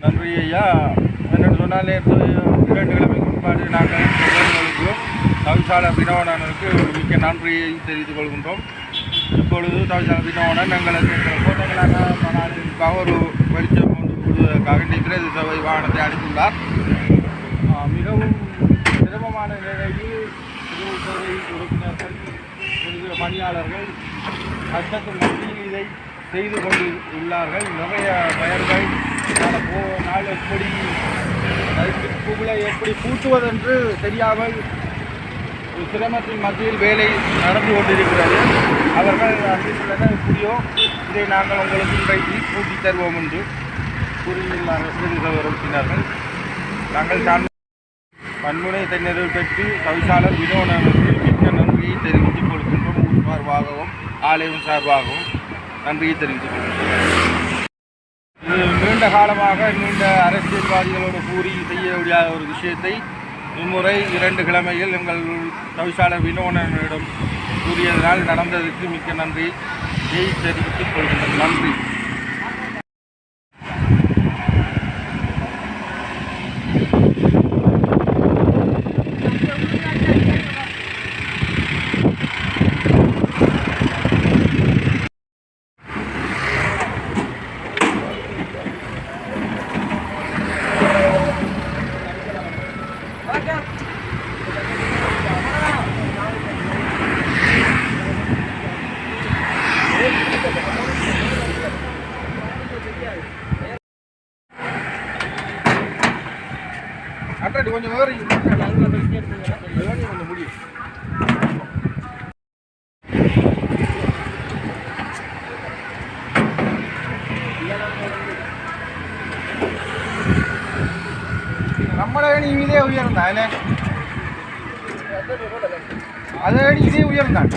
நன்றி ஐயா. என்னென்னு சொன்னாலே 2 கிழமைக்கு முன்பாடு நாங்கள் தவிசாளர் வினோதனுக்கு மிக்க நன்றியை தெரிவித்துக் கொள்கின்றோம். இப்பொழுது தவிசாளர் வினோதன் எங்களுக்கு கோட்டைகளாக ஒரு வெளிச்சம் கொண்டு கொடுவதற்காக பிரதேச சபை வாகனத்தை அளித்துள்ளார். மிகவும் சிரமமான நிலையில் உறுப்பினர்கள் பணியாளர்கள் கஷ்டத்தின் மத்தியில் இதை செய்து கொண்டு உள்ளார்கள். நிறைய பெயர்கள் நாள் எப்படி பூட்டுவதென்று தெரியாமல் சிரமத்தின் மத்தியில் வேலை நடந்து கொண்டிருக்கிறது. அவர்கள் அறிவித்துள்ளனர் எப்படியோ இதை நாங்கள் உங்களுக்கு இன்றைக்கு பூட்டி தருவோம் என்று கூறியுள்ளார்கள் பிரதேச உறுப்பினர்கள். நாங்கள் பன்முனை தென்னறிவு பெற்று தவிசாளர் வினோதனுக்கு மிக்க நன்றியை தெரிவித்துக் கொள்கின்றோம். ஊர் சார்பாகவும் ஆலயம் சார்பாகவும் நன்றியை தெரிவித்துக் கொள்கின்றோம். இது நீண்ட காலமாக நீண்ட அரசியல்வாதிகளோடு கூறி செய்ய முடியாத ஒரு விஷயத்தை இம்முறை 2 கிழமைகள் எங்கள் தவிசாளர் வினோதனிடம் கூறியதனால் நடந்ததற்கு மிக்க நன்றியை தெரிவித்துக் கொள்கின்றோம். நன்றி. அட்டாடி கொஞ்சம் கொஞ்சம் முடியும். நம்மளே இதே உயர்ந்தான் அதே இதே உயர்ந்தான்.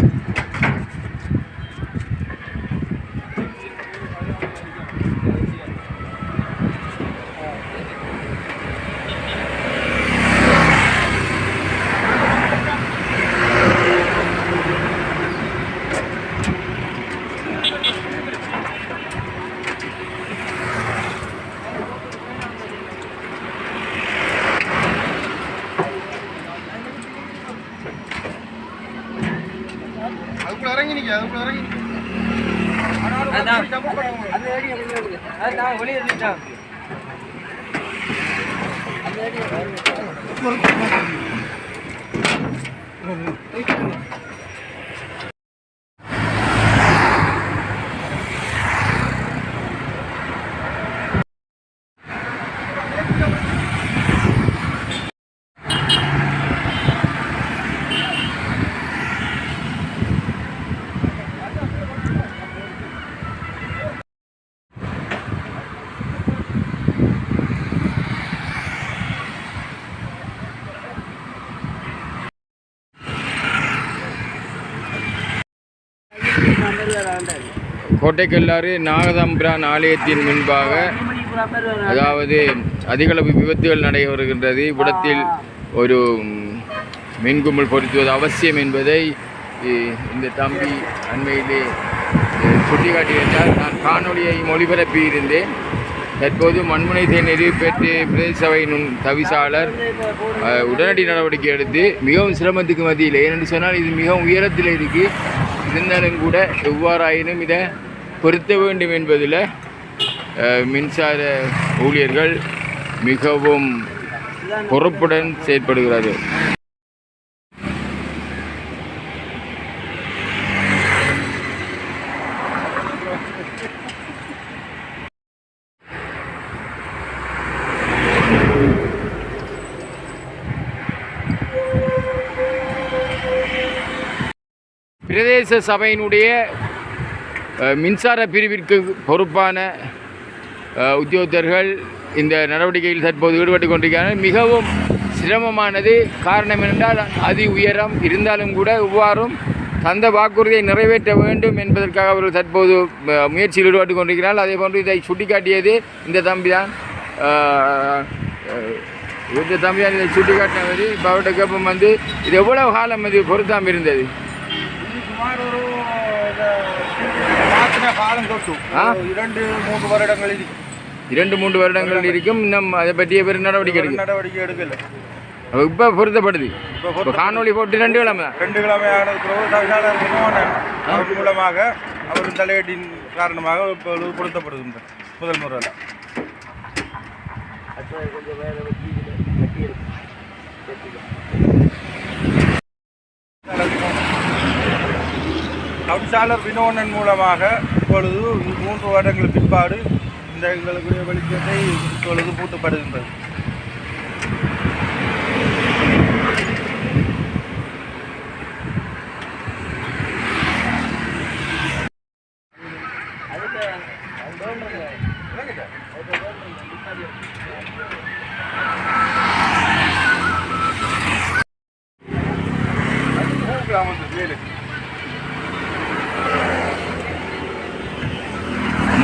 அதுக்குள்ள இறங்கி நிற்க அதுக்குள்ள இறங்கி கோட்டைக்கல்லாறு நாகதம்பிரான் ஆலயத்தின் முன்பாக அதாவது அதிகளவு விபத்துகள் நடைபெறுகின்றது. இவ்விடத்தில் ஒரு மின்கும்பல் பொருத்துவது அவசியம் என்பதை இந்த தம்பி அண்மையிலே சுட்டிக்காட்டியிருந்தார். நான் காணொலியை மொழிபரப்பியிருந்தேன். தற்போது மண்முனை தென்னறிவு பெற்று பிரதேச சபையின் தவிசாளர் உடனடி நடவடிக்கை எடுத்து மிகவும் சிரமத்துக்கு மத்தியில், ஏனென்று சொன்னால் இது மிகவும் உயரத்தில் இருக்குது. இருந்தாலும் கூட எவ்வாறாயினும் இதை பொருத்த வேண்டும் என்பதில் மின்சார ஊழியர்கள் மிகவும் பொறுப்புடன் செயற்படுகிறார்கள். பிரதேச சபையினுடைய மின்சார பிரிவிற்கு பொறுப்பான உத்தியோகத்தர்கள் இந்த நடவடிக்கையில் தற்போது ஈடுபட்டு கொண்டிருக்கிறார்கள். மிகவும் சிரமமானது. காரணம் என்னென்றால் அதி உயரம் இருந்தாலும் கூட இவ்வாறும் தந்த வாக்குறுதியை நிறைவேற்ற வேண்டும் என்பதற்காக அவர்கள் தற்போது முயற்சியில் ஈடுபட்டு கொண்டிருக்கிறார்கள். அதே போன்று இதை சுட்டிக்காட்டியது இந்த தம்பி தான். இதை சுட்டிக்காட்டினது இப்போ அவருடைய கேப்பம் இது எவ்வளவு காலம் இது பொருத்தாமல் இருந்தது? சுமார் ஒரு காலம் தொட்டு 2-3 வருடங்கள் இருக்கும். 2-3 வருடங்கள் இருக்கும். இன்னும் அதை பற்றிய பெரிய நடவடிக்கை எடுக்கல. இப்போ பொருத்தப்படுது. இப்போ காணொலி போட்டு 2 கிழமை மூலமாக அவரின் தலையீட்டின் காரணமாக இப்பொழுது பொருத்தப்படுகின்ற முதல் முறையில் தவிசாளர் வினோதன் மூலமாக இப்பொழுது 3 வருடங்கள் பிற்பாடு இந்த எங்களுடைய வெளிச்சத்தை இப்பொழுது பூட்டப்படுகின்றது.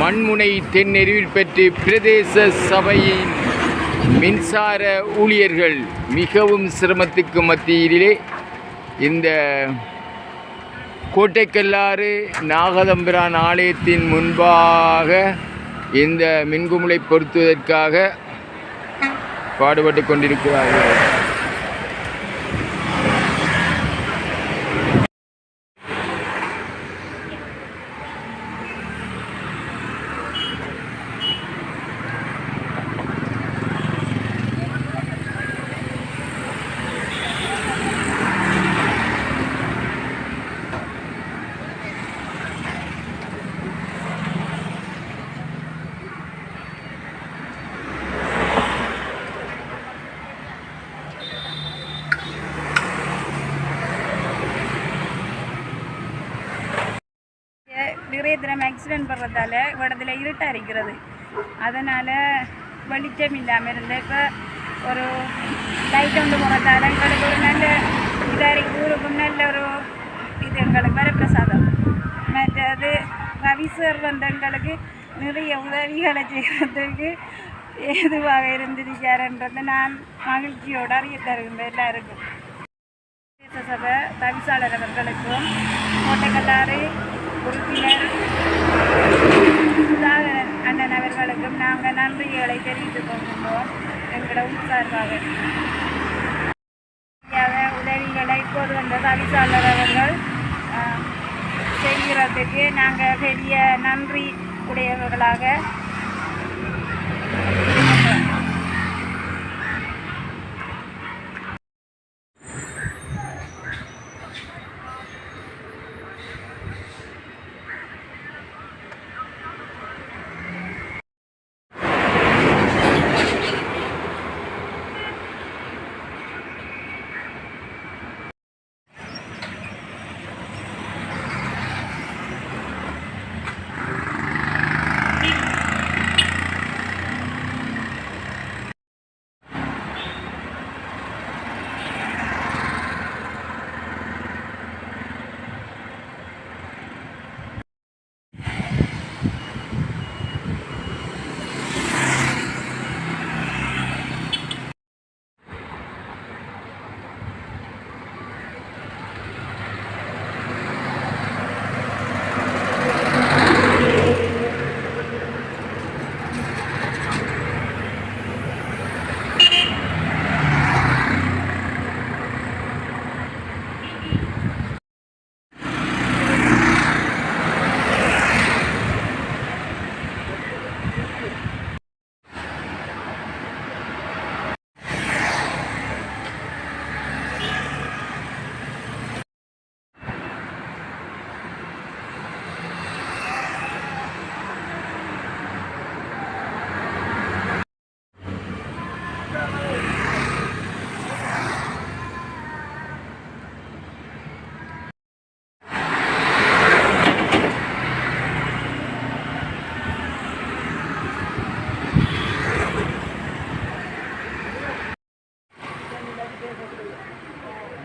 மண்முனை தென்னெருவில் பெற்று பிரதேச சபையின் மின்சார ஊழியர்கள் மிகவும் சிரமத்துக்கு மத்தியிலே இந்த கோட்டைக்கல்லாறு நாகதம்பிரான் ஆலயத்தின் முன்பாக இந்த மின்குமுளை பொருத்துவதற்காக பாடுபட்டு கொண்டிருக்கிறார்கள். நிறைய தினம் ஆக்சிடென்ட் பண்ணுறதால இடத்துல இருட்டாக இருக்கிறது. அதனால் வெளிச்சம் இல்லாமல் இருந்தேன். இப்போ ஒரு லைட் வந்து போகிறதால எங்களுக்கு ஒரு நல்ல இதாக ஊருக்கும் நல்ல ஒரு இது எங்களுக்கு வரப்பிரசாதம். மற்றது ரவி சார் வந்து எங்களுக்கு நிறைய உதவிகளை செய்கிறதுக்கு ஏதுவாக இருந்திருக்காருன்றதை நான் மகிழ்ச்சியோடு அறிய தருகின்றேன் எல்லாருக்கும். பிரதேச சபை தவிசாளர் அவர்களுக்கும் கோட்டைக்கல்லாறு உறுப்பினர் சுதாகரன் அண்ணன் அவர்களுக்கும் நாங்கள் நன்றிகளை தெரிவித்துக் கொள்கின்றோம். எங்களோட உற்சார்பாக உதவிகளை இப்போது வந்த தவிசாளர் அவர்கள் செய்கிறதுக்கு நாங்கள் பெரிய நன்றி உடையவர்களாக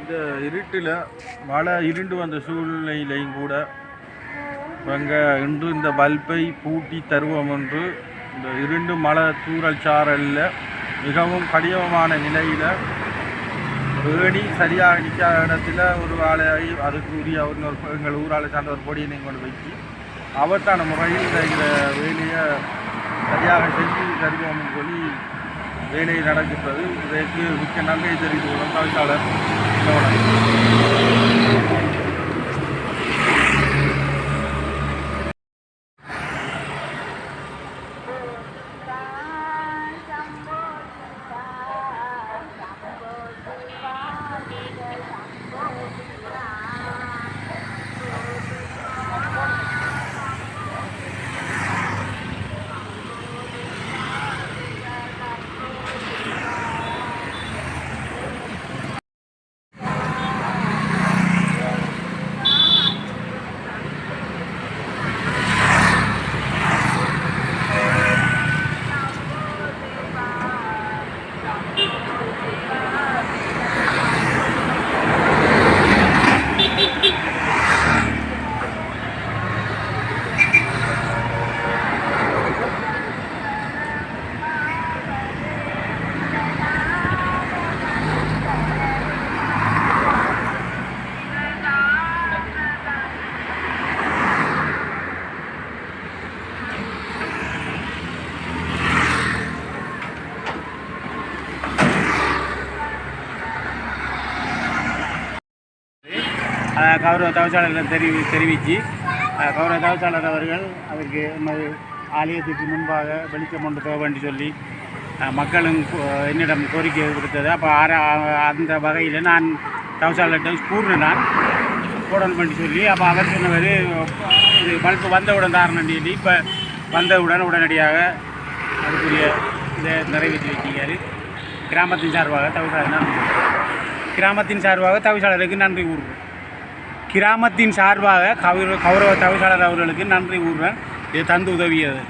இந்த இருட்டில் மழை இருண்டு வந்த சூழ்நிலையிலையும் கூட நாங்கள் இன்று இந்த பல்பை பூட்டி தருவோம் என்று இந்த இருண்டு மழை தூறல் சாரலில் மிகவும் கடினமான நிலையில் ஏணி சரியாக நிற்காத இடத்துல ஒரு வேலையை அதுக்கு உரிய எங்கள் ஊரால் சார்ந்த ஒரு பொடியை நீங்கள் கொண்டு வச்சு ஆபத்தான முறையில் இந்த வேலையை சரியாக செஞ்சு தருவோம்னு சொல்லி வேலை நடக்கின்றது. இதற்கு மிக்க நன்றியை தெரிவித்துக் கொள்ளும் தவிசாளர் கௌரவ தவிசாளரிடம் தெரிவித்து கௌரவ தவிசாளர் அவர்கள் அதற்கு எமது ஆலயத்துக்கு முன்பாக வெளிச்சம் கொண்டு போக வேண்டி சொல்லி மக்களும் என்னிடம் கோரிக்கை கொடுத்தது. அப்போ அந்த வகையில் நான் தவிசாளர்கிட்ட கூறினான் போடணும் பண்ணி சொல்லி. அப்போ அவர் சொன்னவர் இது பல்பு வந்தவுடன் தாரணம் சொல்லி இப்போ வந்தவுடன் உடனடியாக அதுக்குரிய இதை நிறைவேற்றி வைக்கிறார். கிராமத்தின் சார்பாக தவிசாளருக்கு நன்றி கூறுவோம். கிராமத்தின் சார்பாக கௌரவ தவிசாளர் அவர்களுக்கு நன்றி கூறுவேன். இது தந்து உதவியது.